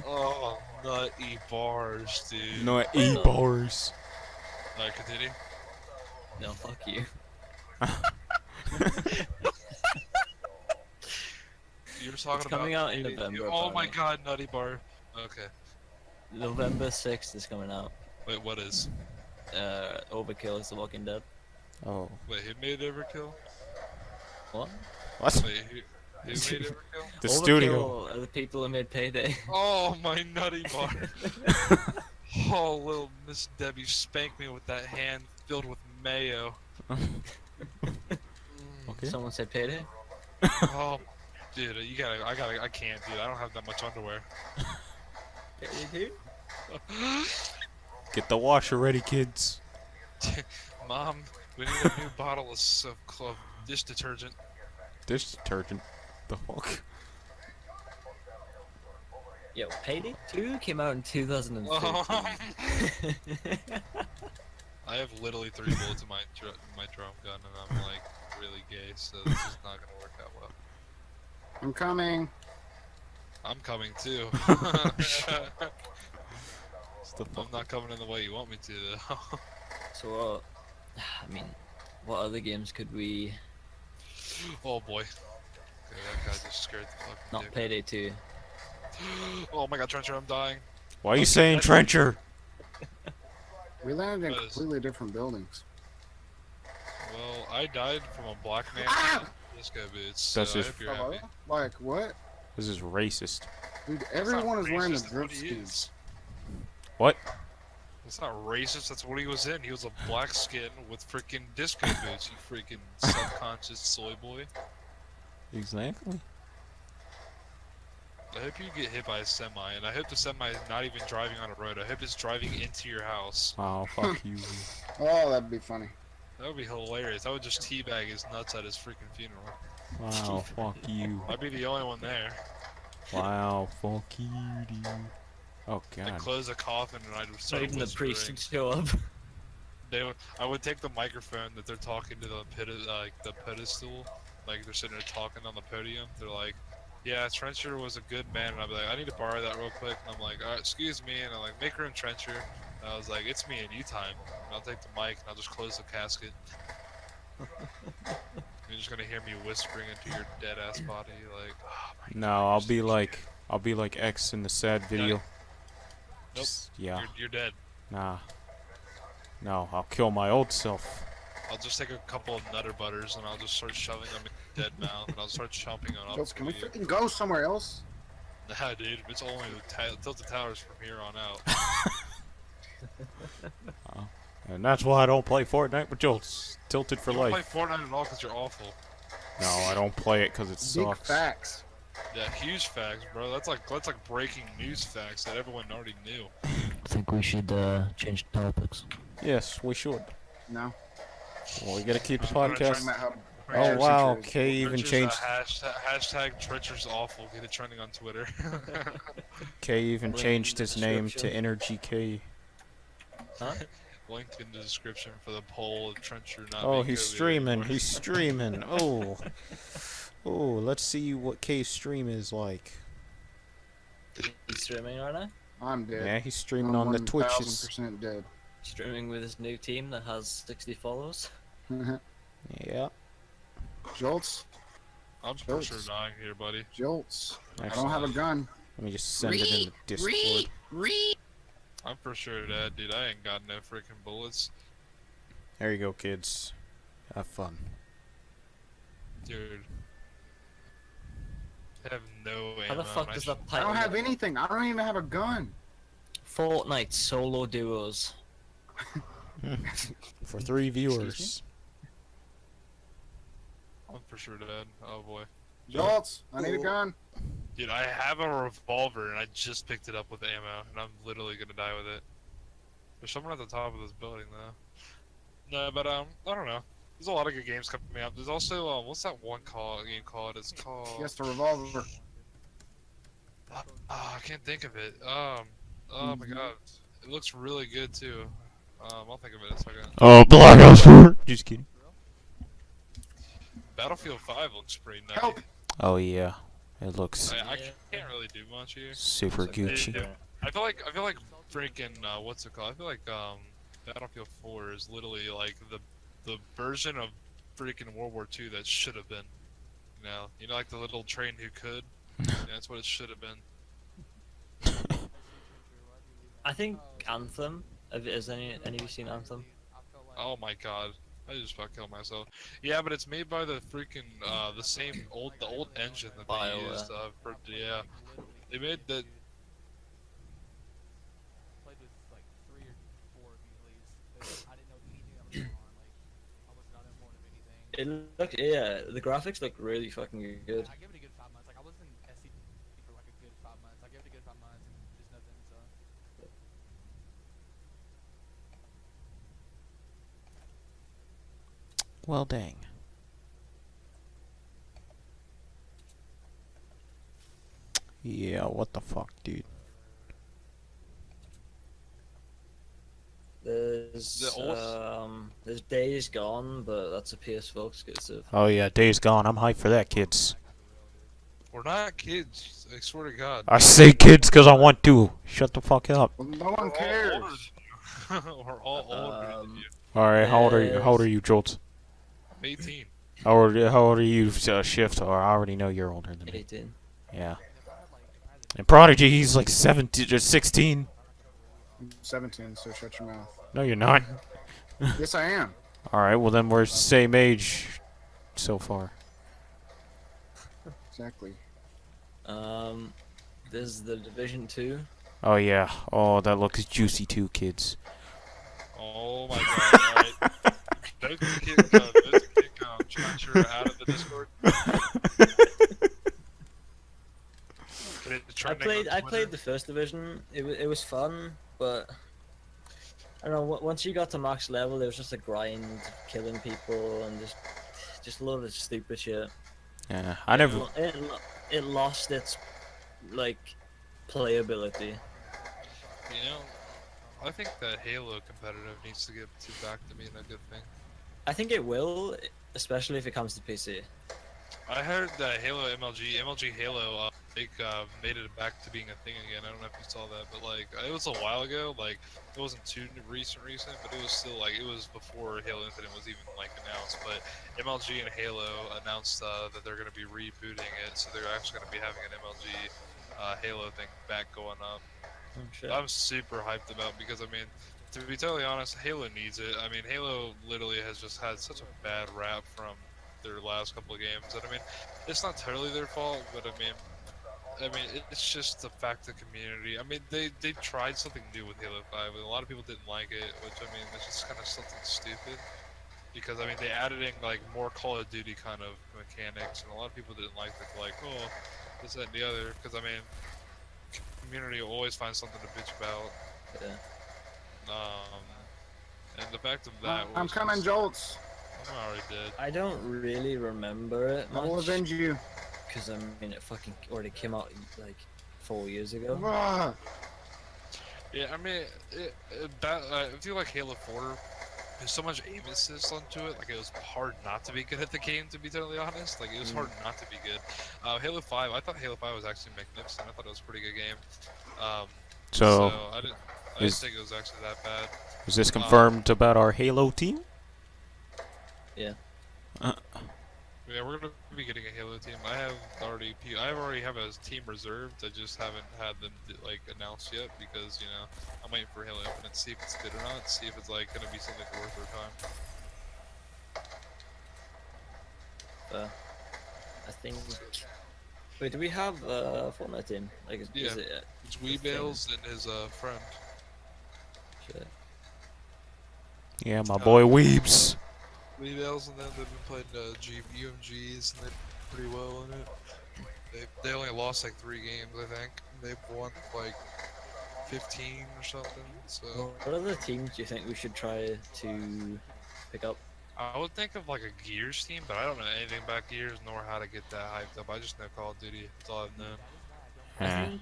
Oh, nutty bars, dude. No e-bars. Alright, continue. No, fuck you. You were talking It's about coming out in Payday 2. November, Oh my apparently. God, nutty bar. Okay. November 6th is coming out. Wait, what is? Overkill is The Walking Dead. Oh. Wait, who made Everkill? What? What? Wait, who made Everkill? The Overkill studio. are the people who made Payday. Oh, my nutty bar. Oh, little Miss Debbie spanked me with that hand filled with mayo. Okay. Someone said Payday? Oh, dude, I can't, dude. I don't have that much underwear. Payday 2? Get the washer ready, kids. Mom, we need a new bottle of dish detergent. Dish detergent. The fuck? Yo, Payday 2 came out in 2015. I have literally 3 bullets in my drum gun, and I'm like really gay, so this is not gonna work out well. I'm coming. I'm coming too. It's the I'm fuck? not coming in the way you want me to, though. So, I mean, what other games could we... Oh boy. Okay, that guy just scared the fucking Not dick. Payday 2. Oh my God, Trencher, I'm dying. Why are you saying trencher? We landed in Because- completely different buildings. Well, I died from a black man Ah! disco boots, so That's I just- hope you're Hello? happy. Like what? This is racist. Dude, That's everyone not is wearing the racist, that's drip what he skis. is. What? It's not racist, that's what he was in. He was a black skin with freaking disco boots, you freaking subconscious soy boy. Exactly. I hope you get hit by a semi, and I hope the semi is not even driving on a road. I hope it's driving into your house. Oh, fuck you. Oh, that'd be funny. That would be hilarious. I would just teabag his nuts at his freaking funeral. Wow, fuck you. I'd be the only one there. Wow, fuck you, dude. Oh, I'd God. close the coffin and I'd Not start even the priest whispering. would show up. I would take the microphone that they're talking to the pedestal, like they're sitting there talking on the podium. They're like, "Yeah, Trencher was a good man," and I'd be like, "I need to borrow that real quick." And I'm like, "All right, excuse me," and I'm like, "Make room, Trencher." And I was like, "It's me and you time." And I'll take the mic and I'll just close the casket. You're just gonna hear me whispering into your dead ass body, like, "Oh my No, God, I'll be like X in the sad video. Nope. Yeah. you're dead." Nah. No, I'll kill my old self. I'll just take a couple of Nutter Butters and I'll just start shoving them in your dead mouth and I'll start chomping on up. Jokes, can we you. freaking go somewhere else? Nah, dude, it's only the Tilted Towers from here on out. And that's why I don't play Fortnite with Jolts. Tilted for You don't life. play Fortnite at all because you're awful. No, I don't play it because it Big sucks. facts. Yeah, huge facts, bro. That's like breaking news facts that everyone already knew. I think we should change topics. Yes, we should. No. Well, we gotta keep the I'm gonna try podcast. Talking about how Oh Trencher wow, is- Kay even Trencher's changed. hashtag Trencher's awful. Get it trending on Twitter. Kay even Link in changed the his name to description. Energy K. Huh? Linked in the description for the poll of Trencher not Oh, being he's COVID streaming. anymore. He's streaming. Oh. Oh, let's see what Kay's stream is like. He's streaming right now. I'm dead. Yeah, he's streaming I'm on the Twitches. 1000% dead. Streaming with his new team that has 60 followers. Yeah. Jolts. I'm for sure Jolts. dying here, buddy. Jolts. I Actually, don't have a gun. let me just send it in the Discord. I'm for sure dead, dude. I ain't got no freaking bullets. There you go, kids. Have fun. Dude. I have no ammo. How the fuck and does sh- that I title don't have look? anything. I don't even have a gun. Fortnite solo duos. For 3 viewers. I'm for sure dead. Oh boy. Jolts. I need a Oh. gun. Dude, I have a revolver and I just picked it up with ammo, and I'm literally gonna die with it. There's someone at the top of this building though. No, but I don't know. There's a lot of good games coming out. There's also what's that one game called? It's called. Yes, the revolver. I can't think of it. Oh my god, it looks really good too. I'll think of it in a second. Oh, Black Ops 4. Just kidding. Battlefield 5 looks pretty nice. Help! Oh yeah, it looks I can't really do much here. super Gucci. Yeah. I feel like freaking what's it called? I feel like Battlefield 4 is literally like the version of freaking World War II that should have been. You know, like the little train who could. Yeah, that's what it should have been. I think Anthem. Has any of you seen Anthem? Oh my god, I just about killed myself. Yeah, but it's made by the freaking the same old engine that they used for They made the. Played with like 3 or 4 of you at least. But I didn't know anything that was going on. Like, I was not informed of anything. It look, yeah, the graphics look really fucking good. I give it a good 5 months. Like, I was in SC for like a good 5 months. I give it a good 5 months and just nothing. So. Well, dang. Yeah, what the fuck, dude? There's Days Gone, but that's a PS4 exclusive. Oh yeah, Days Gone. I'm hyped for that, kids. We're not kids. I swear to God. I say kids because I want to. Shut the fuck up. Well, no one cares. We're all older than you. All right, how old are you? How old are you, Jolts? I'm 18. How old are you, Shift? Or I already know you're older than me. 18. Yeah. And Prodigy, he's like 17 or 16. 17, so shut your mouth. No, you're not. Yes, I am. All right, well then we're same age so far. Exactly. There's the Division 2. Oh yeah. Oh, that looks juicy too, kids. Oh my God! Alright. There's the kick go. There's the kick go. Trencher out of the Discord. I played the first division. It was fun, but I don't know. Once you got to max level, it was just a grind, killing people, and just a lot of stupid shit. Yeah, I never. It lost its like playability. You know, I think that Halo competitive needs to get back to being a good thing. I think it will, especially if it comes to PC. I heard that MLG Halo, made it back to being a thing again. I don't know if you saw that, but like it was a while ago. Like it wasn't too recent, but it was still like it was before Halo Infinite was even like announced. But MLG and Halo announced that they're going to be rebooting it, so they're actually going to be having an MLG Halo thing back going up. Oh, shit. I'm super hyped about because I mean, to be totally honest, Halo needs it. I mean, Halo literally has just had such a bad rap from their last couple of games, and I mean, it's not totally their fault, but I mean, it's just the fact of community. I mean, they tried something new with Halo 5, and a lot of people didn't like it, which I mean, it's just kind of something stupid. Because I mean, they added in like more Call of Duty kind of mechanics, and a lot of people didn't like it. Like, oh, this, that, and the other. Because I mean, community will always find something to bitch about. Yeah. And the fact of that I'm was coming, just- Jolts. I'm already dead. I don't really remember it I will much avenge you. because I mean it fucking already came out like 4 years ago. Ah, Yeah, I mean, I feel like Halo 4, there's so much aim assist onto it, like it was hard not to be good at the game, to be totally honest. Like, it was hard not to be good. Halo 5, I thought Halo 5 was actually magnificent. I thought it was a pretty good game. So I didn't think it was actually that bad. Is this confirmed about our Halo team? Yeah. Yeah, we're gonna be getting a Halo team. I already have a team reserved. I just haven't had them like announced yet because I'm waiting for Halo Infinite to see if it's good or not. See if it's like gonna be something worth our time. I think. Wait, do we have a Fortnite team? Like, is Yeah. it? It's Weebales and his friend. Shit. Yeah, my boy Weebs. Weebales and them, they've been playing UMGs and they're pretty well in it. They only lost like 3 games, I think. They've won like 15 or something. So What other teams do you think we should try to pick up? I would think of like a Gears team, but I don't know anything about Gears nor how to get that hyped up. I just know Call of Duty. That's all I've known. I think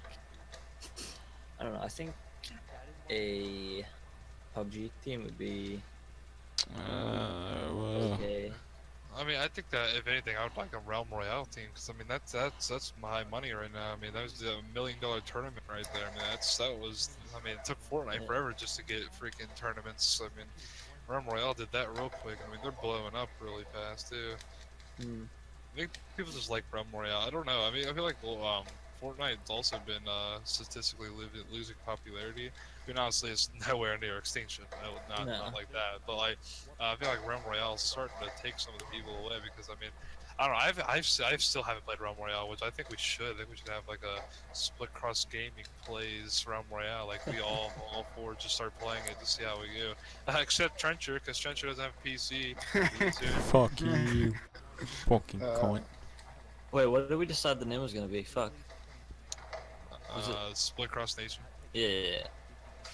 I don't know. I think a PUBG team would be okay. I mean, I think that if anything, I would like a Realm Royale team because I mean that's my money right now. I mean, that was the $1 million tournament right there. I mean, I mean, it took Fortnite forever just to get freaking tournaments. I mean, Realm Royale did that real quick. I mean, they're blowing up really fast too. I think people just like Realm Royale. I don't know. I mean, I feel like Fortnite's also been statistically losing popularity. I mean, honestly, it's nowhere near extinction. Not like that. But like, I feel like Realm Royale is starting to take some of the people away because I mean, I don't know. I still haven't played Realm Royale, which I think we should. I think we should have like a split cross gaming plays Realm Royale. Like we all four just start playing it to see how we go. Except Trencher, because Trencher doesn't have a PC. Fuck you. Fucking cunt. Wait, what did we decide the name was gonna be? Fuck. Split Cross Nation. Yeah.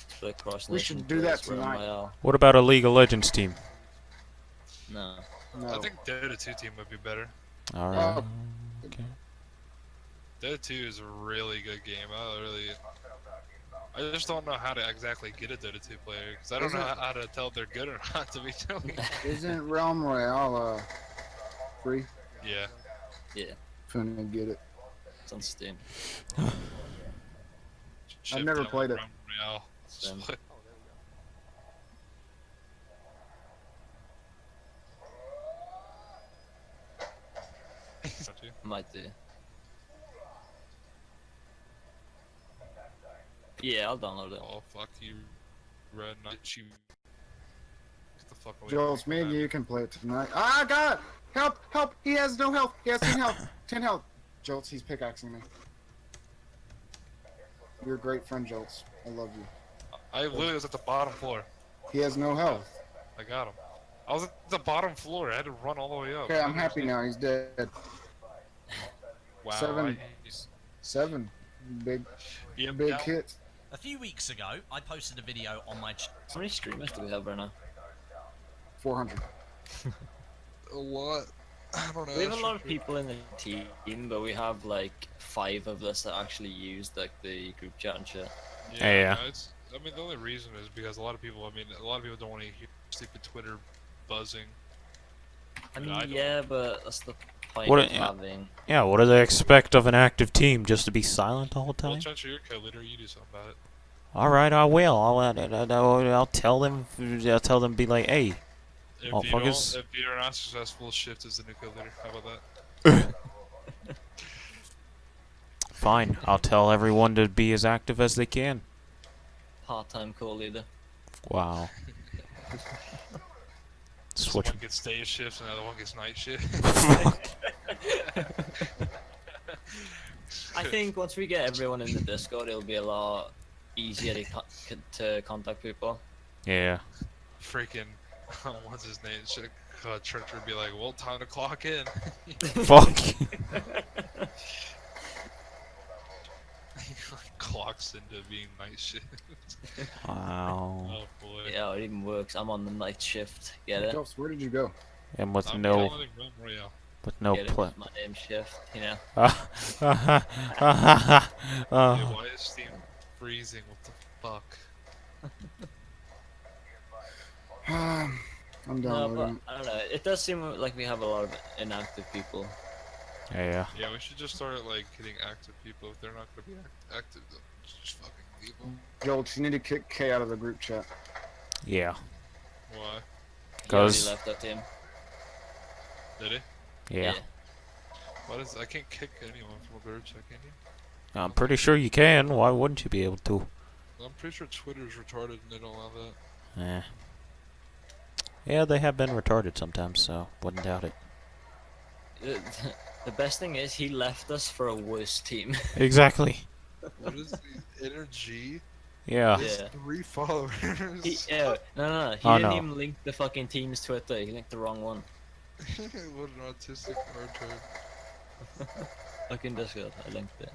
Split Cross We Nation should do that plays Realm tonight. Royale. What about a League of Legends team? No. No. I think Dota 2 team would be better. Alright. Oh. Okay. Dota 2 is a really good game. I just don't know how to exactly get a Dota 2 player because I don't know how to tell if they're good or not. To be telling. Isn't Realm Royale free? Yeah. Yeah. Finna get it. It's on Steam. I've never played it. Royale. Same. Might do. Yeah, I'll download it. Oh fuck you, Red Knight. You. Get the fuck away. Jules, me and you can play it tonight. Ah, God! Help! Help! He has no health. He has 10 health. 10 health. Jolts, he's pickaxing me. You're a great friend, Jolts. I love you. I literally was at the bottom floor. He has no health. I got him. I was at the bottom floor. I had to run all the way up. Okay, I'm happy now. He's dead. Wow. 7 big Yep, big yeah. hits. A few weeks ago, I posted a video on my How many streamers do we have right now? 400. A lot. I don't know. We have a lot of people in the team, but we have like 5 of us that actually use like the group chat and shit. Yeah. I mean, the only reason is because a lot of people don't want to hear stupid Twitter buzzing. I mean, mean, I don't- yeah, but that's the point What of it- having. Yeah, what do they expect of an active team? Just to be silent all the Well, time? Chencher, you're co-leader. You do something about it. Alright, I will. I'll tell them. I'll tell them. Be like, hey. If Oh, you fuckers. don't, if you're not successful, Shift is the new co-leader. How about that? Fine. I'll tell everyone to be as active as they can. Part-time co-leader. Wow. Switch. One gets day shift, and the other one gets night shift. I think once we get everyone in the Discord, it'll be a lot easier to contact people. Yeah. Freaking, what's his name? Should Trencher would be like, well, time to clock in. Fuck. He clocks into being night shift. Wow. Oh boy. Yeah, it even works. I'm on the night shift. Get it? Jolts, where did you go? And with I'm no, calling Realm Royale. with no Get it? play. My name shift. You know. Dude, why is Steam freezing? What the fuck? I'm No, downloading. but I don't know. It does seem like we have a lot of inactive people. Yeah. Yeah, we should just start like getting active people. If they're not gonna be active, then just fucking leave them. Jolts, you need to kick K out of the group chat. Yeah. Why? He already 'Cause- left our team. Did he? Yeah. Why does I can't kick anyone from a group chat, can you? I'm pretty sure you can. Why wouldn't you be able to? I'm pretty sure Twitter's retarded and they don't allow that. Eh. Yeah, they have been retarded sometimes, so wouldn't doubt it. The best thing is he left us for a worse team. Exactly. What is the energy? Yeah. Yeah. 3 followers. No. He Oh, didn't no. even link the fucking team's Twitter. He linked the wrong one. What an autistic retard. Look in Discord. I linked it.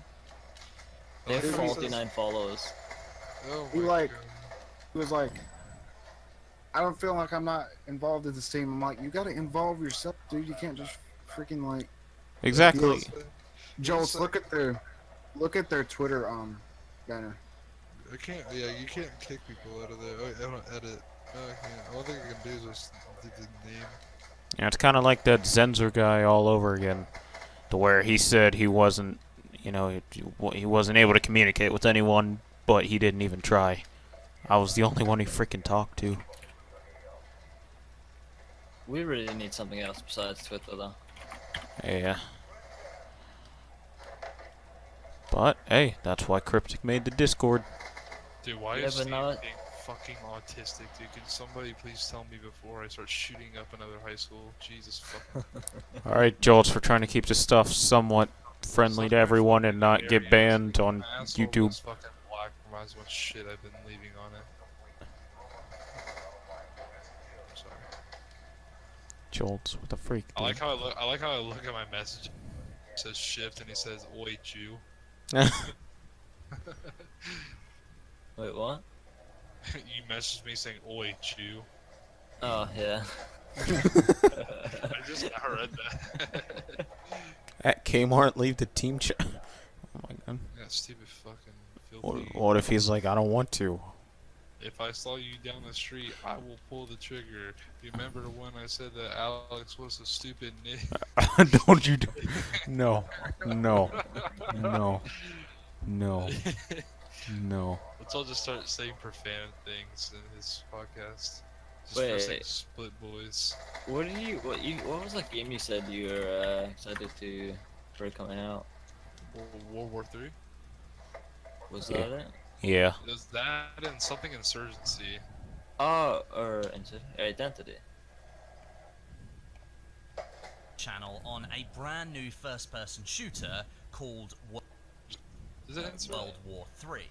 I They have like how he says- 49 followers. Oh He my like- God. He was like, I don't feel like I'm not involved in this team. I'm like, you gotta involve yourself, dude. You can't just freaking like. Exactly. Jolts, look at their Twitter banner. I can't. Yeah, you can't kick people out of there. Oh, I don't edit. No, I can't. All thing I can do is just do the name. Yeah, it's kind of like that Zenzer guy all over again, to where he said he wasn't, you know, he wasn't able to communicate with anyone, but he didn't even try. I was the only one he freaking talked to. We really need something else besides Twitter, though. Yeah. But hey, that's why Cryptic made the Discord. Dude, why Yeah, is but Steve now- being fucking autistic, dude? Can somebody please tell me before I start shooting up another high school? Jesus fucking. All right, Jolts, we're trying to keep the stuff somewhat friendly to everyone and not get banned on Asshole YouTube. was fucking black reminds me of shit I've been leaving on it. I'm sorry. Jolts, what the freak? I like Dude? how I like how I look at my message. It says shift and he says "Oi Jew." Wait, what? You messaged me saying "Oi Jew." Oh, yeah. I just now read that. At Kmart, leave the team chat. Oh my god. Yeah, stupid fucking filthy. What if he's like, I don't want to? If I saw you down the street, I will pull the trigger. You remember when I said that Alex was a stupid nigga? Don't you do? No, no, no, no, no. Let's all just start saying profane things in his podcast. Just Wait. for saying split boys. What was that game you said you were excited for coming out? World War III? Was Yeah. that it? Yeah. It was that and something Insurgency. Oh, or Identity. Channel on a brand new first-person shooter called Is it Insurgency? World War III.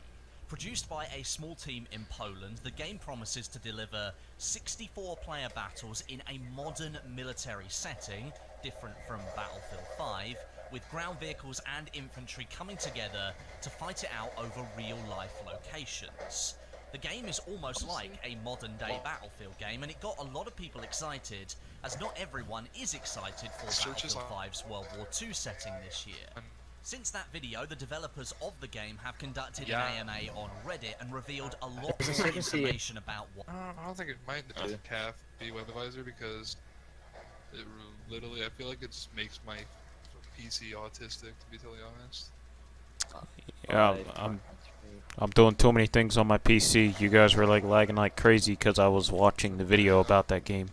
Produced by a small team in Poland, the game promises to deliver 64-player battles in a modern military setting, different from Battlefield 5, with ground vehicles and infantry coming together to fight it out over real-life locations. The game is almost like a modern-day Battlefield game, and it got a lot of people excited, as not everyone is excited for Searches Battlefield on- 5's World War II setting this year. Since that video, the developers of the game have conducted Yeah. an AMA on Reddit and revealed a lot Is this more like a C- information about what. I don't think it might Yeah. CAF be web advisor because it literally, I feel like it just makes my PC autistic, to be totally honest. Yeah, I'm doing too many things on my PC. You guys were like lagging like crazy because I was watching the video about that game.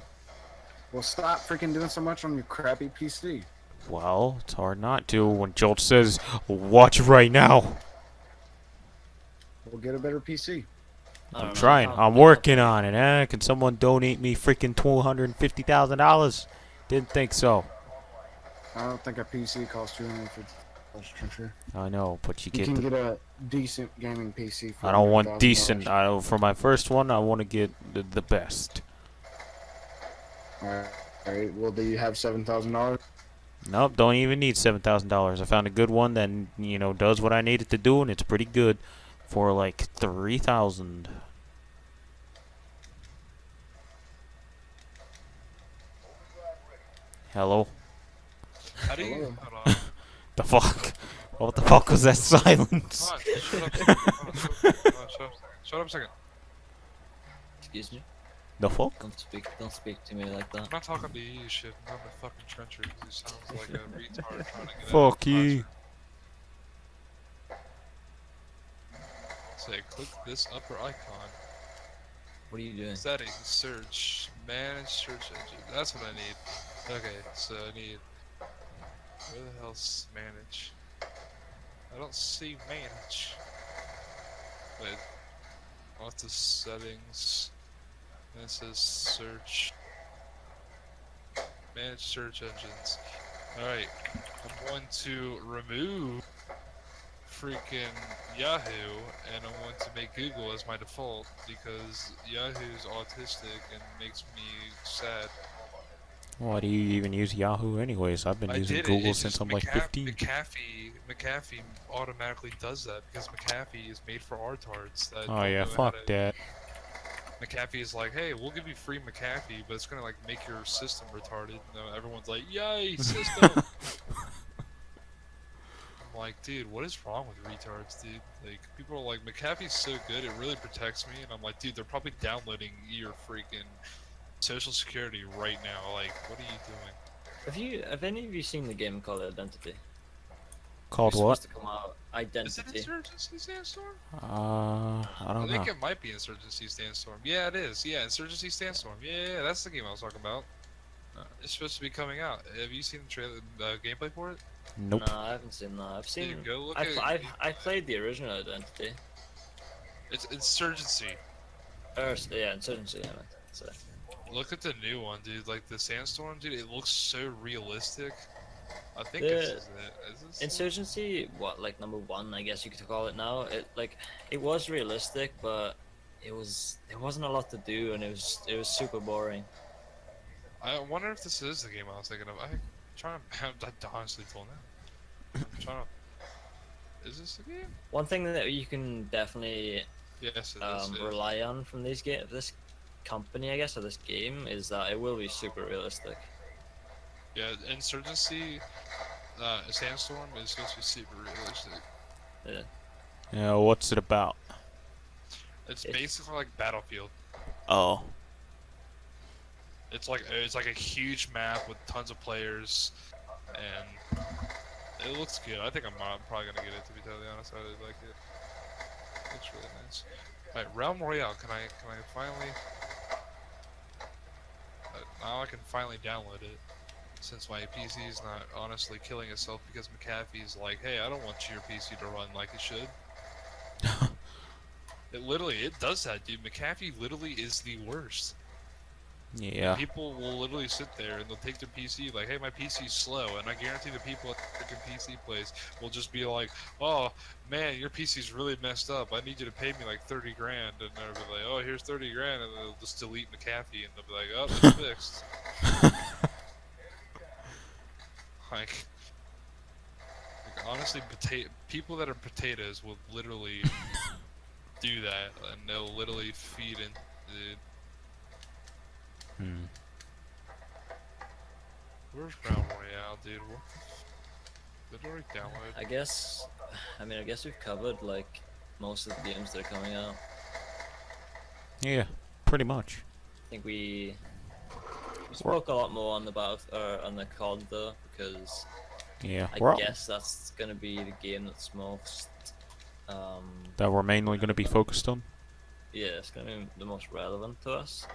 Well, stop freaking doing so much on your crappy PC. Well, it's hard not to when Jolt says, watch right now. We'll get a better PC. I'm trying. I'm working on it. Can someone donate me freaking $250,000? Didn't think so. I don't think a PC costs $250. I know, but you You get can the... get a decent gaming PC for I don't want $100,000. decent. For my first one, I want to get the best. Alright. Alright, well, do you have $7,000? Nope, don't even need $7,000. I found a good one that, you know, does what I need it to do, and it's pretty good for like $3,000. Hello? How do you? Hello. Hold on. The fuck? What the fuck was that silence? Hold on, shut up. Shut up a second. Excuse me. The fuck? Don't speak to me like that. I'm not talking to you, shit. I'm not a fucking trencher because you sound like a retard trying to get Fuck out you. Say, click this upper icon. What are you doing? Settings, search, manage search engine. That's what I need. Okay, so I need. Where the hell's manage? I don't see manage. Wait. Off the settings. And it says search. Manage search engines. Alright. I'm going to remove freaking Yahoo and I want to make Google as my default because Yahoo's autistic and makes me sad. Why do you even use Yahoo anyways? I've been I using did it. Google It's since just I'm like 15. McAfee automatically does that because McAfee is made for artards that Oh don't yeah, know how fuck to. that. McAfee is like, hey, we'll give you free McAfee, but it's gonna like make your system retarded. No, everyone's like, yay, system. I'm like, dude, what is wrong with retards, dude? Like, people are like, McAfee's so good, it really protects me, and I'm like, dude, they're probably downloading your freaking Social Security right now. Like, what are you doing? Have any of you seen the game called Identity? Called It's what? supposed to come out. Is it Identity. Insurgency Sandstorm? I I don't know. think it might be Insurgency Sandstorm. Yeah, it is. Yeah, Insurgency Sandstorm. Yeah, that's the game I was talking about. It's supposed to be coming out. Have you seen the trailer, gameplay for it? Nope. No, I haven't seen that. I've seen. Dude, go look I played the original Identity. It's Insurgency. Yeah, Insurgency. I meant. So. Look at the new one, dude. Like the Sandstorm, dude. It looks so realistic. I think The- this is it. Is this Insurgency, what, like number 1, I guess you could call it now. It was realistic, but there wasn't a lot to do, and it was super boring. I wonder if this is the game I was thinking of. I'm trying to. I honestly don't know. I'm trying to. Is this the game? One thing that you can definitely Yes, it is. It is. rely on from this company, I guess, or this game, is that it will be super realistic. Yeah, Insurgency, Sandstorm is supposed to be super realistic. Yeah. Yeah, what's it about? It's basically like Battlefield. Oh. It's like a huge map with tons of players, and it looks good. I think I'm probably gonna get it, to be totally honest. I really like it. Looks really nice. Alright, Realm Royale. Can I finally? Now I can finally download it, since my PC is not honestly killing itself because McAfee's like, hey, I don't want your PC to run like it should. It does that, dude. McAfee literally is the worst. Yeah. People will literally sit there and they'll take their PC like, hey, my PC's slow, and I guarantee the people at the freaking PC place will just be like, oh man, your PC's really messed up. I need you to pay me like 30 grand, and they'll be like, oh, here's 30 grand, and they'll just delete McAfee, and they'll be like, oh, it's fixed. Like honestly, people that are potatoes will literally do that, and they'll literally feed in, dude. Where's Realm Royale, dude? What the did it already download? I guess we've covered like most of the games that are coming out. Yeah, pretty much. I think we spoke a lot more on the on the COD though, because Yeah, I we're all- guess that's gonna be the game that's most that we're mainly going to be focused on. yeah, it's gonna be the most relevant to us.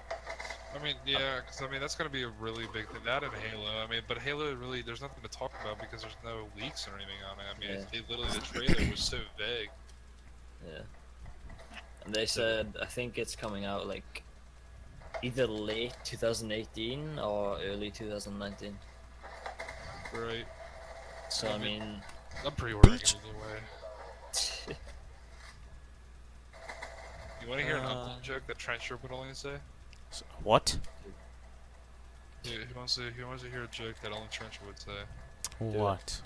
I mean, yeah, because I mean that's gonna be a really big thing. That and Halo. I mean, but Halo really, there's nothing to talk about because there's no leaks or anything on it. I mean, Yeah. it literally the trailer was so vague. Yeah. And they said, I think it's coming out like either late 2018 or early 2019. Right. So I mean, I'm pre-ordering it anyway. You want to hear an uncle joke that Trent Sherwood would only say? What? Yeah, he wants to hear a joke that only Trent would say. What?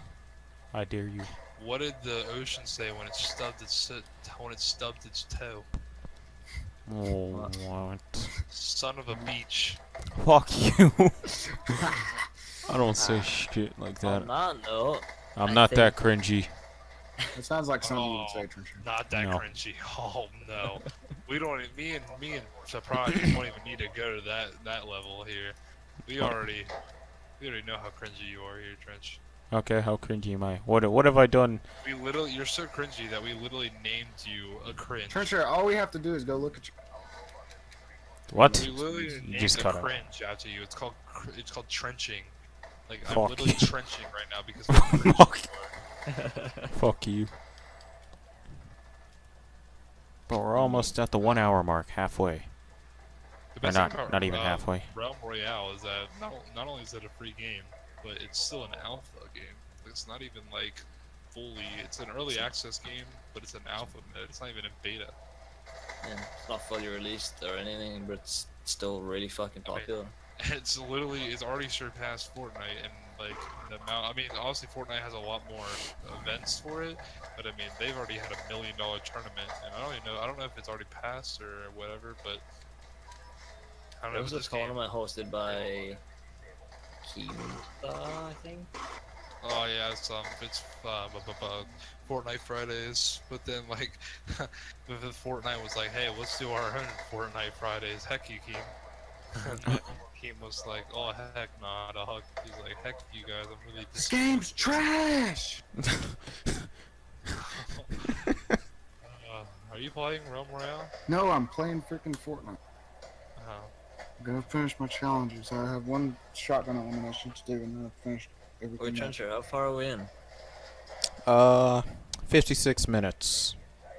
I dare you. What did the ocean say when it stubbed its toe? Oh, what? Son of a beach. Fuck you. I don't say shit like that. on that note, I'm I not think- that cringy. It sounds like something you Oh, would say, Trisha. Not that No. cringy. Oh no. We don't. Me and Surprise don't even need to go to that level here. We already know how cringy you are here, Trench. Okay, how cringy am I? What have I done? You're so cringy that we literally named you a cringe. Trisha, all we have to do is go look at you. What? We literally You named just a cut out. cringe after you. It's called trenching. Like I'm Fuck literally you. trenching right now because of how cringy Fuck. you are. Fuck you. But we're almost at the 1 hour mark, halfway. The Or best not, thing about, not even halfway. Realm Royale is that not only is it a free game, but it's still an alpha game. It's not even like fully. It's an early access game, but it's an alpha mode. It's not even in beta. yeah, it's not fully released or anything, but it's still really fucking I mean, popular. It's literally, it's already surpassed Fortnite and like the amount. I mean, obviously Fortnite has a lot more events for it, but I mean they've already had $1 million tournament, and I don't even know. I don't know if it's already passed or whatever, but I don't know There if was a this game. tournament hosted by I think. Oh yeah, it's Fortnite Fridays, but then like, the Fortnite was like, hey, let's do our own Fortnite Fridays. Heck you, Keem. Keem was like, oh heck nah, dog. He's like, heck you guys, I'm really This disappointed. game's trash. Are you playing Realm Royale? No, I'm playing freaking Fortnite. Oh. I'm gonna finish my challenges. I have one shotgun elimination to do, and then I've finished Wait, everything else. Trencher, how far are we in? 56 minutes.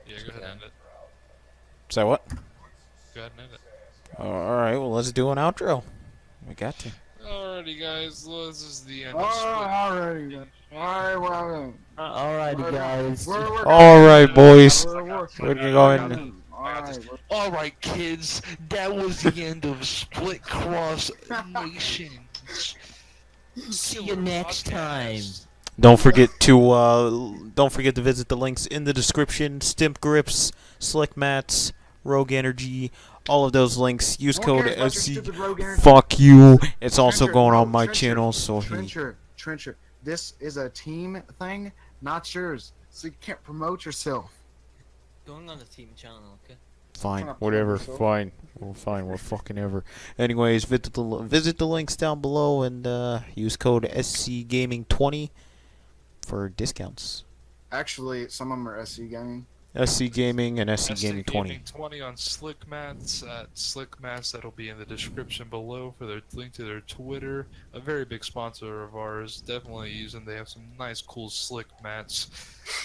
Yeah, go ahead and end it. Say what? Go ahead and end it. Alright, well, let's do an outro. We got to. Alrighty, guys, this is the end of Alright, then. Alright, well, Alrighty, guys. Alright, boys. We're going. Alright, kids, that was the end of Split Cross Nations. See you next time. Don't forget to visit the links in the description. Stimp grips, slick mats, rogue energy, all of those links. Use code SC. Fuck you. It's also going on my channel, so Trencher, this is a team thing, not yours. So you can't promote yourself. Going on the team channel, okay? fine, Trying to whatever, plug fine. We're fine, we're fucking ever. Anyways, visit the links down below and use code SCGaming20 for discounts. Actually, some of them are SC Gaming. SC Gaming and SC Gaming 20. Gaming 20 on Slick Mats at Slick Mats. That'll be in the description below for their link to their Twitter. A very big sponsor of ours. Definitely use them. They have some nice, cool Slick Mats.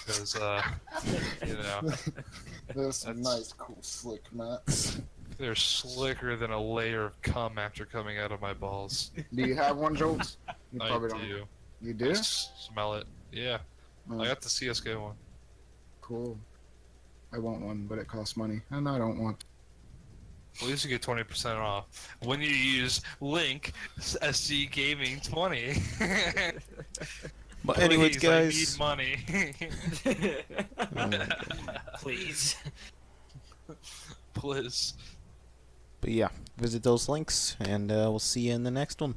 Because, you know, There's some nice, cool, slick mats. they're slicker than a layer of cum after coming out of my balls. Do you have one, Jolts? You I probably do. don't. You I do? smell it. Yeah. Oh, I got the CSGO one. cool. I want one, but it costs money, and I don't want. At least you get 20% off when you use link SC Gaming 20. But anyways, Please, guys. I need money. Please. Please. But yeah, visit those links, and we'll see you in the next one.